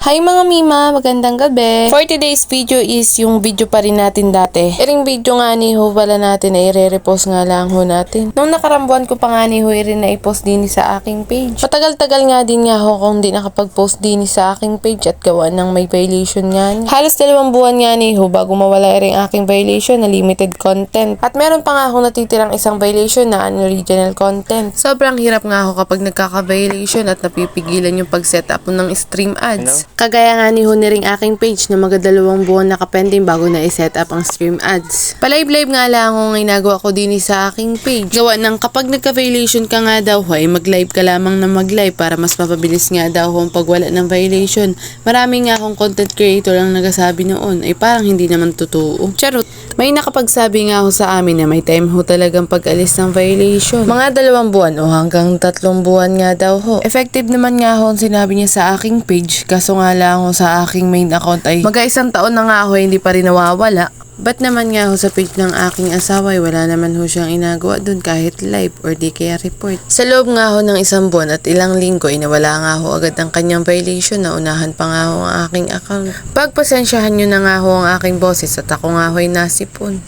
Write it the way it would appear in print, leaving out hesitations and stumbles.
Hi mga Mima! Magandang gabi! For today's video is yung video pa rin natin dati. Iring video nga ni ho pala natin ay i-repost nga lang ho natin. Nung nakarambuan ko pa nga ni ho rin na i-post din sa aking page. Matagal-tagal nga din nga ho kung di nakapag-post din sa aking page at gawa ng may violation nga ni. Halos 2 buwan nga ni ho bago mawala rin aking violation na limited content. At meron pa nga ho natitirang isang violation na unoriginal content. Sobrang hirap nga ho kapag nagkaka-violation at napipigilan yung pag-setup ng stream ads. Kagaya nga ni ring aking page na mga 2 buwan nakapending bago na i-set up ang stream ads. Palive-live nga lang ang ginagawa ko din sa aking page. Gawa ng kapag nagka-violation ka nga daw ay mag-live ka lamang na mag-live para mas mapabilis nga daw ang pagwala ng violation. Marami nga akong content creator ang nagasabi noon ay parang hindi naman totoo. Charot! May nakapagsabi nga ako sa amin na may time ho talagang pag-alis ng violation. Mga 2 buwan o hanggang 3 buwan nga daw ho. Effective naman nga ho ang sinabi niya sa aking page kaso nga lang ho sa aking main account ay mag-1 taon na nga ho hindi pa rin nawawala. Ba't naman nga ho sa page ng aking asawa ay wala naman ho siyang inagawa dun kahit live or di kaya report. Sa loob nga ho ng 1 buwan at ilang linggo ay nawala nga ho agad ang kanyang violation na unahan pa nga ho ang aking account. Pagpasensyahan nyo na nga ho ang aking boses at ako nga ho ay nasipon.